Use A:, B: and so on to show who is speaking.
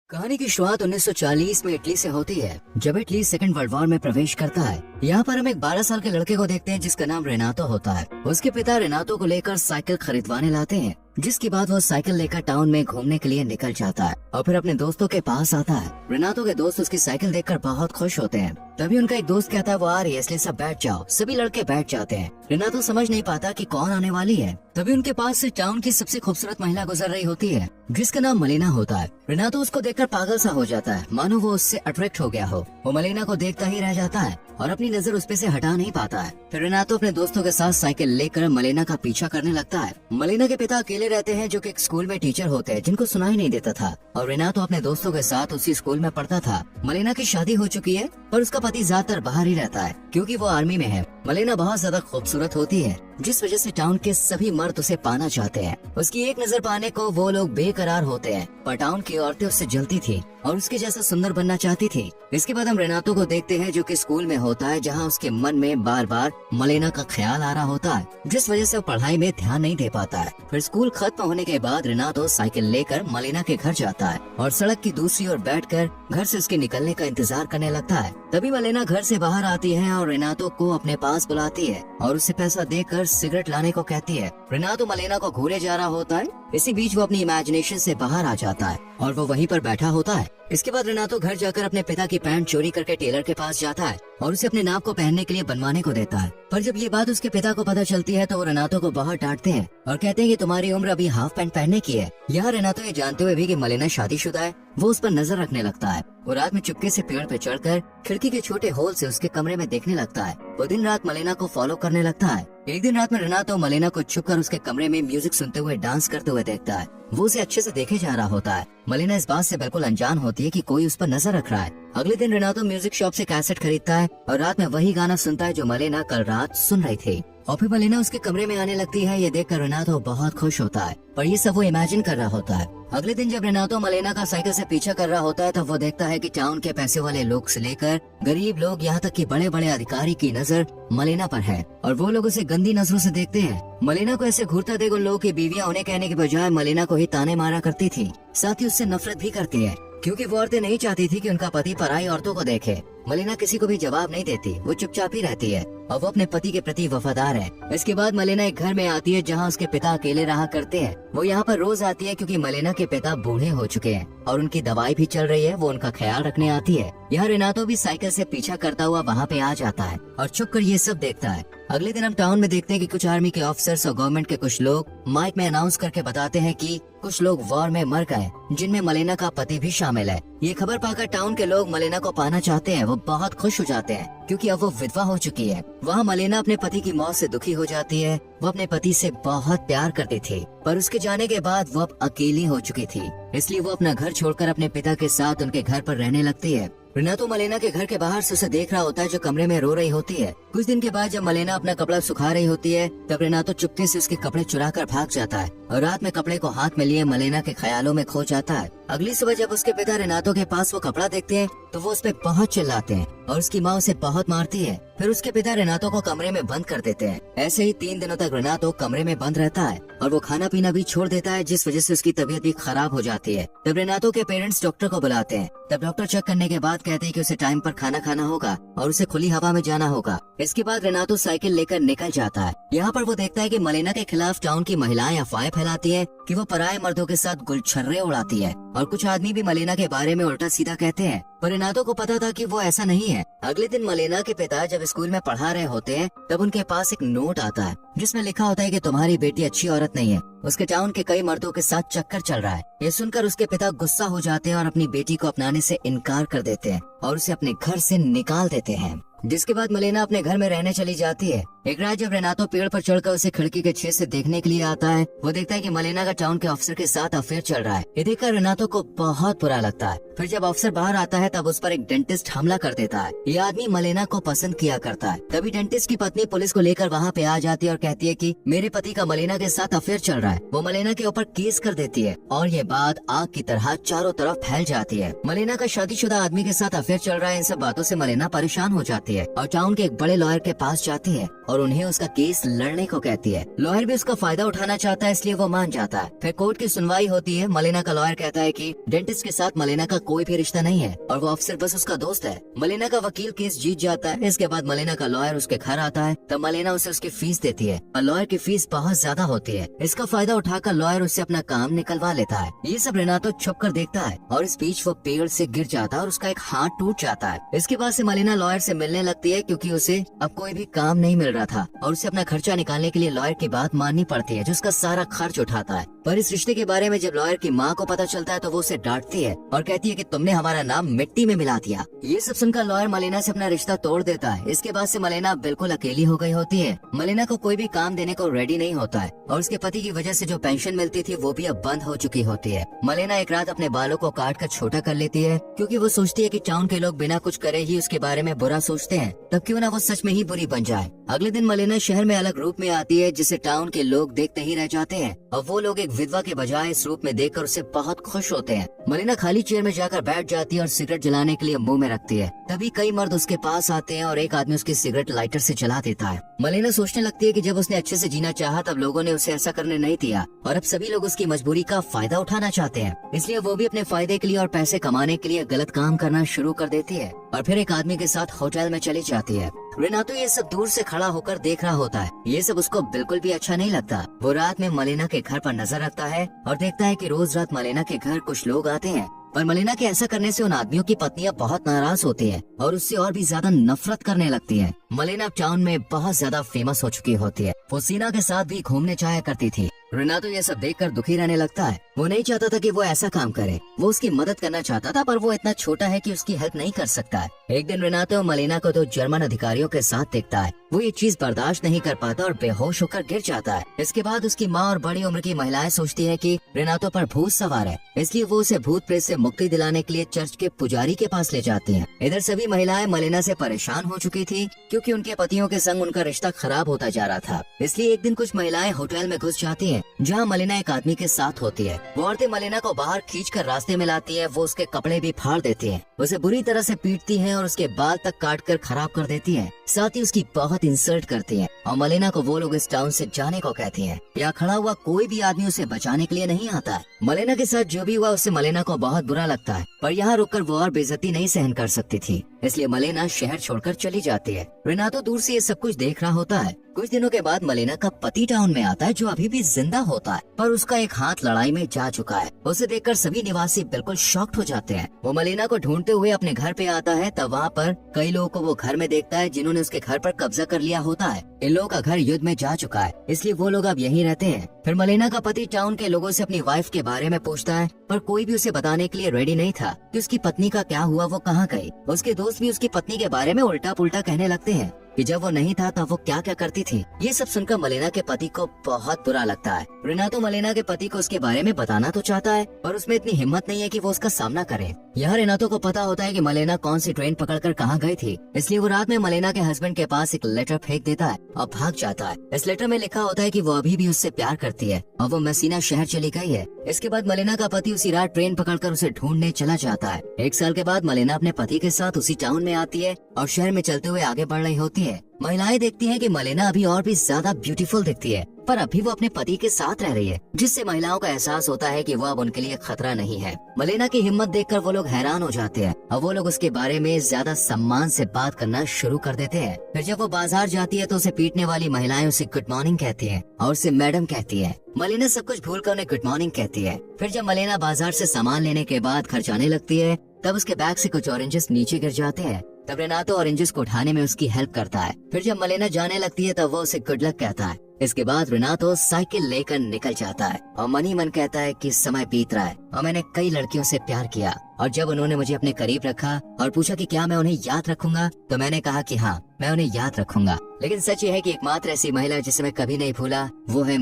A: कहानी की शुरुआत 1940 में इटली से होती है, जब इटली सेकंड वर्ल्ड वॉर में प्रवेश करता है। यहाँ पर हम एक 12 साल के लड़के को देखते हैं जिसका नाम रेनातो होता है। उसके पिता रेनातो को लेकर साइकिल खरीदवाने लाते हैं, जिसके बाद वो साइकिल लेकर टाउन में घूमने के लिए निकल जाता है और फिर अपने दोस्तों के पास आता है। रेनातो के दोस्त उसकी साइकिल देखकर बहुत खुश होते हैं। तभी उनका एक दोस्त कहता है वो आ रही है, इसलिए सब बैठ जाओ। सभी लड़के बैठ जाते हैं। रेनातो समझ नहीं पाता कि कौन आने वाली है। तभी उनके पास से टाउन की सबसे खूबसूरत महिला गुजर रही होती है, जिसका नाम मलेना होता है। रेनातो उसको देखकर पागल सा हो जाता है, मानो वो उससे अट्रैक्ट हो गया हो। वो मलेना को देखता ही रह जाता है और अपनी नजर उस पे से हटा नहीं पाता है। फिर रेनातो अपने दोस्तों के साथ साइकिल लेकर मलेना का पीछा करने लगता है। मलेना के पिता अकेले रहते हैं, जो कि एक स्कूल में टीचर होते हैं, जिनको सुनाई नहीं देता था, और रेनातो अपने दोस्तों के साथ उसी स्कूल में पढ़ता था। मलेना की शादी हो चुकी है, पर उसका पति ज्यादातर बाहर ही रहता है, क्योंकि वो आर्मी में है। मलेना बहुत ज्यादा खूबसूरत होती है, जिस वजह से टाउन के सभी मर्द उसे पाना चाहते हैं। उसकी एक नजर पाने को वो लोग बेकरार होते हैं, पर टाउन की औरतें उससे जलती थी और उसके जैसा सुंदर बनना चाहती थी। इसके बाद हम रेनातो को देखते हैं, जो कि स्कूल में होता है, जहां उसके मन में बार बार मलेना का ख्याल आ रहा होता है, जिस वजह से वो पढ़ाई में ध्यान नहीं दे पाता है। फिर स्कूल खत्म होने के बाद रेनातो साइकिल लेकर मलेना के घर जाता है और सड़क की दूसरी ओर बैठकर घर से उसके निकलने का इंतजार करने लगता है। तभी मलेना घर से बाहर आती है और रेनातो को अपने पास बुलाती है और उसे पैसा देकर सिगरेट लाने को कहती है। रेनातो मलेना को घूरे जा रहा होता है। इसी बीच वो अपनी इमेजिनेशन से बाहर आ जाता है और वो वहीं पर बैठा होता है। इसके बाद रेनातो घर जाकर अपने पिता की पैंट चोरी करके टेलर के पास जाता है और उसे अपने नाप को पहनने के लिए बनवाने को देता है। पर जब ये बात उसके पिता को पता चलती है तो वो रेनातो को बहुत डांटते हैं और कहते हैं कि तुम्हारी उम्र अभी हाफ पैंट पहनने की है। यहाँ रेनातो ये जानते हुए भी कि मलेना शादीशुदा है, वो उस पर नजर रखने लगता है। वो रात में चुपके से पेड़ पे चढ़कर खिड़की के छोटे होल से उसके कमरे में देखने लगता है। वो दिन रात मलेना को फॉलो करने लगता है। एक दिन रात में रेनातो मलेना को छुपकर उसके कमरे में म्यूजिक सुनते हुए डांस करते हुए देखता है। वो उसे अच्छे से देखे जा रहा होता है। मलेना इस बात से बिल्कुल अनजान होती है कि कोई उस पर नजर रख रहा है। अगले दिन रेनातो म्यूजिक शॉप से कैसेट खरीदता है और रात में वही गाना सुनता है जो मलेना कल रात सुन रही थी। और फिर मलेना उसके कमरे में आने लगती है। ये देखकर रेनातो बहुत खुश होता है, पर ये सब वो इमेजिन कर रहा होता है। अगले दिन जब रेनातो मलेना का साइकिल से पीछा कर रहा होता है, तब वो देखता है कि टाउन के पैसे वाले लोग से लेकर गरीब लोग, यहाँ तक कि बड़े बड़े अधिकारी की नजर मलेना पर है और वो लोग उसे गंदी नजरों से देखते हैं। मलेना को ऐसे घूरता देख उन लोगों की बीवियां उन्हें कहने के बजाय मलेना को ही ताने मारा करती थी। साथ ही उससे नफरत भी करती है, क्योंकि वो औरतें नहीं चाहती थी कि उनका पति पराई औरतों को देखे। मलेना किसी को भी जवाब नहीं देती, वो चुपचाप ही रहती है और वो अपने पति के प्रति वफादार है। इसके बाद मलेना एक घर में आती है जहाँ उसके पिता अकेले रहा करते हैं। वो यहाँ पर रोज आती है क्योंकि मलेना के पिता बूढ़े हो चुके हैं और उनकी दवाई भी चल रही है। वो उनका ख्याल रखने आती है। यहाँ रेनातो भी साइकिल से पीछा करता हुआ वहाँ पे आ जाता है और छुप कर ये सब देखता है। अगले दिन हम टाउन में देखते हैं कि कुछ आर्मी के ऑफिसर्स और गवर्नमेंट के कुछ लोग माइक में अनाउंस करके बताते हैं कि कुछ लोग वॉर में मर गए, जिनमें मलेना का पति भी शामिल है। ये खबर पाकर टाउन के लोग मलेना को पाना चाहते हैं। वो बहुत खुश हो जाते हैं क्योंकि अब वो विधवा हो चुकी है। वहाँ मलेना अपने पति की मौत से दुखी हो जाती है। वो अपने पति से बहुत प्यार करती थी, पर उसके जाने के बाद वो अब अकेली हो चुकी थी, इसलिए वो अपना घर छोड़कर अपने पिता के साथ उनके घर पर रहने लगती है। रेनातो मलेना के घर के बाहर से उसे देख रहा होता है, जो कमरे में रो रही होती है। कुछ दिन के बाद जब मलेना अपना कपड़ा सुखा रही होती है, तब रेनातो चुपके से उसके कपड़े चुरा कर भाग जाता है और रात में कपड़े को हाथ में लिए मलेना के ख्यालों में खो जाता है। अगली सुबह जब उसके पिता रेनातो के पास वो कपड़ा देखते हैं तो वो उस पे बहुत चिल्लाते हैं और उसकी माँ उसे बहुत मारती है। फिर उसके पिता रेनातो को कमरे में बंद कर देते हैं। ऐसे ही 3 दिनों तक रेनातो कमरे में बंद रहता है और वो खाना पीना भी छोड़ देता है, जिस वजह से उसकी तबीयत भी खराब हो जाती है। तब रेनातो के पेरेंट्स डॉक्टर को बुलाते हैं। तब डॉक्टर चेक करने के बाद कहते हैं कि उसे टाइम पर खाना खाना होगा और उसे खुली हवा में जाना होगा। इसके बाद रेनातो साइकिल लेकर निकल जाता है। यहाँ पर वो देखता है कि मलेना के खिलाफ टाउन की महिलाएं अफवाहें फैलाती हैं कि वो पराये मर्दों के साथ गुलछर्रे उड़ाती है और कुछ आदमी भी मलेना के बारे में उल्टा सीधा कहते हैं, पर रेनातो को पता था कि वो ऐसा नहीं है। अगले दिन मलेना के पिता जब स्कूल में पढ़ा रहे होते हैं, तब उनके पास एक नोट आता है जिसमें लिखा होता है कि तुम्हारी बेटी अच्छी औरत नहीं है, उसके टाउन के कई मर्दों के साथ चक्कर चल रहा है। ये सुनकर उसके पिता गुस्सा हो जाते हैं और अपनी बेटी को अपनाने से इनकार कर देते हैं और उसे अपने घर से निकाल देते हैं। जिसके बाद मलेना अपने घर में रहने चली जाती है। एक रात जब रेनातो पेड़ पर चढ़कर उसे खिड़की के छेद से देखने के लिए आता है, वो देखता है कि मलेना का टाउन के अफसर के साथ अफेयर चल रहा है। ये देखकर रेनातो को बहुत बुरा लगता है। फिर जब अफसर बाहर आता है तब उस पर एक डेंटिस्ट हमला कर देता है। ये आदमी मलेना को पसंद किया करता है। तभी डेंटिस्ट की पत्नी पुलिस को लेकर वहाँ पे आ जाती है और कहती है कि मेरे पति का मलेना के साथ अफेयर चल रहा है। वो मलेना के ऊपर केस कर देती है और ये बात आग की तरह चारों तरफ फैल जाती है। मलेना का शादीशुदा आदमी के साथ अफेयर चल रहा है, इन सब बातों से मलेना परेशान हो जाती है। लेती है और टाउन के एक बड़े लॉयर के पास जाती है और उन्हें उसका केस लड़ने को कहती है। लॉयर भी उसका फायदा उठाना चाहता है, इसलिए वो मान जाता है। फिर कोर्ट की सुनवाई होती है। मलेना का लॉयर कहता है कि डेंटिस्ट के साथ मलेना का कोई भी रिश्ता नहीं है और वो अफसर बस उसका दोस्त है। मलेना का वकील केस जीत जाता है। इसके बाद मलेना का लॉयर उसके घर आता है, तब मलेना उसे उसकी फीस देती है और लॉयर की फीस बहुत ज्यादा होती है। इसका फायदा उठाकर लॉयर उससे अपना काम निकलवा लेता है। ये सब रेनातो छुप कर देखता है और इस बीच वो पेड़ से गिर जाता है और उसका एक हाथ टूट जाता है। इसके बाद से मलेना लॉयर से मिलने लगती है क्योंकि उसे अब कोई भी काम नहीं मिल रहा था और उसे अपना खर्चा निकालने के लिए लॉयर की बात माननी पड़ती है, जिसका सारा खर्च उठाता है। पर इस रिश्ते के बारे में जब लॉयर की माँ को पता चलता है तो वो उसे डांटती है और कहती है कि तुमने हमारा नाम मिट्टी में मिला दिया। ये सब सुनकर लॉयर मलेना से अपना रिश्ता तोड़ देता है। इसके बाद से मलेना बिल्कुल अकेली हो गई होती है। मलेना को कोई भी काम देने को रेडी नहीं होता है और उसके पति की वजह से जो पेंशन मिलती थी वो भी अब बंद हो चुकी होती है। मलेना एक रात अपने बालों को काट कर छोटा कर लेती है क्योंकि वो सोचती है कि टाउन के लोग बिना कुछ करे ही उसके बारे में बुरा सोचते हैं, तब क्यों ना वो सच में ही बुरी बन जाए। अगले दिन मलेना शहर में अलग रूप में आती है जिसे टाउन के लोग देखते ही रह जाते हैं और वो लोग एक विधवा के बजाय इस रूप में देखकर उससे बहुत खुश होते हैं। मलेना खाली चेयर में जाकर बैठ जाती है और सिगरेट जलाने के लिए मुंह में रखती है। तभी कई मर्द उसके पास आते हैं और एक आदमी उसकी सिगरेट लाइटर से जला देता है। मलेना सोचने लगती है कि जब उसने अच्छे से जीना चाहा तब लोगों ने उसे ऐसा करने नहीं दिया और अब सभी लोग उसकी मजबूरी का फायदा उठाना चाहते हैं, इसलिए वो भी अपने फायदे के लिए और पैसे कमाने के लिए गलत काम करना शुरू कर देती है और फिर एक आदमी के साथ होटल में चली जाती है। रेनातो ये सब दूर से खड़ा होकर देख रहा होता है। ये सब उसको बिल्कुल भी अच्छा नहीं लगता। वो रात में मलेना के घर पर नजर रखता है और देखता है कि रोज रात मलेना के घर कुछ लोग आते हैं, पर मलेना के ऐसा करने से उन आदमियों की पत्नियां बहुत नाराज होती हैं और उससे और भी ज्यादा नफरत करने लगती हैं। मलेना टाउन में बहुत ज्यादा फेमस हो चुकी होती है। वो सीना के साथ भी घूमने जाया करती थी। रेनातो ये सब देखकर दुखी रहने लगता है। वो नहीं चाहता था कि वो ऐसा काम करे। वो उसकी मदद करना चाहता था पर वो इतना छोटा है कि उसकी हेल्प नहीं कर सकता है। एक दिन रेनातो मलेना को 2 जर्मन अधिकारियों के साथ देखता है। वो ये चीज बर्दाश्त नहीं कर पाता और बेहोश होकर गिर जाता है। इसके बाद उसकी माँ और बड़ी उम्र की महिलाएं सोचती है कि रेनातो पर भूत सवार है, इसलिए वो उसे भूत प्रेत से मुक्ति दिलाने के लिए चर्च के पुजारी के पास ले जाती हैं। इधर सभी महिलाएं मलेना से परेशान हो चुकी थी क्योंकि उनके पतियों के संग उनका रिश्ता खराब होता जा रहा था। इसलिए एक दिन कुछ महिलाएं होटल में घुस जाती हैं जहां मलेना एक आदमी के साथ होती है। वो औरतें मलेना को बाहर खींचकर रास्ते में लाती हैं। वो उसके कपड़े भी फाड़ देती हैं, उसे बुरी तरह से पीटती हैं और उसके बाल तक काट कर खराब कर देती हैं। साथ ही उसकी बहुत इंसल्ट करती हैं और मलेना को वो लोग इस टाउन से जाने को कहती हैं। यहाँ खड़ा हुआ कोई भी आदमी उसे बचाने के लिए नहीं आता है। मलेना के साथ जो भी हुआ उससे मलेना को बहुत बुरा लगता है, पर यहाँ रुककर वो और बेइज्जती नहीं सहन कर सकती थी, इसलिए मलेना शहर छोड़कर चली जाती है। रेनातो दूर से ये सब कुछ देख रहा होता है। कुछ दिनों के बाद मलेना का पति टाउन में आता है जो अभी भी जिंदा होता है, पर उसका एक हाथ लड़ाई में जा चुका है। उसे देखकर सभी निवासी बिल्कुल शॉक्ड हो जाते हैं। वो मलेना को ढूंढते हुए अपने घर पे आता है, तब वहाँ पर कई लोगों को वो घर में देखता है जिन्होंने उसके घर पर कब्जा कर लिया होता है। इन लोगों का घर युद्ध में जा चुका है, इसलिए वो लोग अब यहीं रहते हैं। फिर मलेना का पति टाउन के लोगों से अपनी वाइफ के बारे में पूछता है, पर कोई भी उसे बताने के लिए रेडी नहीं था कि उसकी पत्नी का क्या हुआ, वो कहाँ गई। उसके दोस्त भी उसकी पत्नी के बारे में उल्टा पुल्टा कहने लगते हैं कि जब वो नहीं था तब वो क्या क्या करती थी। ये सब सुनकर मलेना के पति को बहुत बुरा लगता है। रेनातो मलेना के पति को उसके बारे में बताना तो चाहता है, पर उसमें इतनी हिम्मत नहीं है कि वो उसका सामना करे। यहाँ रेनातो को पता होता है कि मलेना कौन सी ट्रेन पकड़कर कहाँ गई थी, इसलिए वो रात में मलेना के हस्बैंड के पास एक लेटर फेंक देता है और भाग जाता है। इस लेटर में लिखा होता है कि वो अभी भी उससे प्यार करती है और वो मेसिना शहर चली गई है। इसके बाद मलेना का पति उसी रात ट्रेन पकड़कर उसे ढूंढने चला जाता है। 1 साल के बाद मलेना अपने पति के साथ उसी टाउन में आती है और शहर में चलते हुए आगे बढ़ रही होती है। महिलाएं देखती हैं कि मलेना अभी और भी ज्यादा ब्यूटीफुल दिखती है, पर अभी वो अपने पति के साथ रह रही है, जिससे महिलाओं का एहसास होता है कि वो अब उनके लिए खतरा नहीं है। मलेना की हिम्मत देखकर वो लोग हैरान हो जाते हैं और वो लोग उसके बारे में ज्यादा सम्मान से बात करना शुरू कर देते हैं। फिर जब वो बाजार जाती है तो उसे पीटने वाली महिलाएं उसे गुड मॉर्निंग कहती हैं और उसे मैडम कहती है। मलेना सब कुछ भूलकर उन्हें गुड मॉर्निंग कहती है। फिर जब मलेना बाजार से सामान लेने के बाद घर जाने लगती है, तब उसके बैग से कुछ ऑरेंजेस नीचे गिर जाते हैं। तब रेनातो ऑरेंजेस को उठाने में उसकी हेल्प करता है। फिर जब मलेना जाने लगती है तब वो उसे गुड लक कहता है। इसके बाद रेनातो साइकिल लेकर निकल जाता है और मन ही मन कहता है कि समय बीत रहा है और मैंने कई लड़कियों से प्यार किया, और जब उन्होंने मुझे अपने करीब रखा और पूछा कि क्या मैं उन्हें याद रखूंगा, तो मैंने कहा कि हाँ, मैं उन्हें याद रखूंगा। लेकिन सच ये है कि एकमात्र ऐसी महिला जिसे मैं कभी नहीं भूला वो है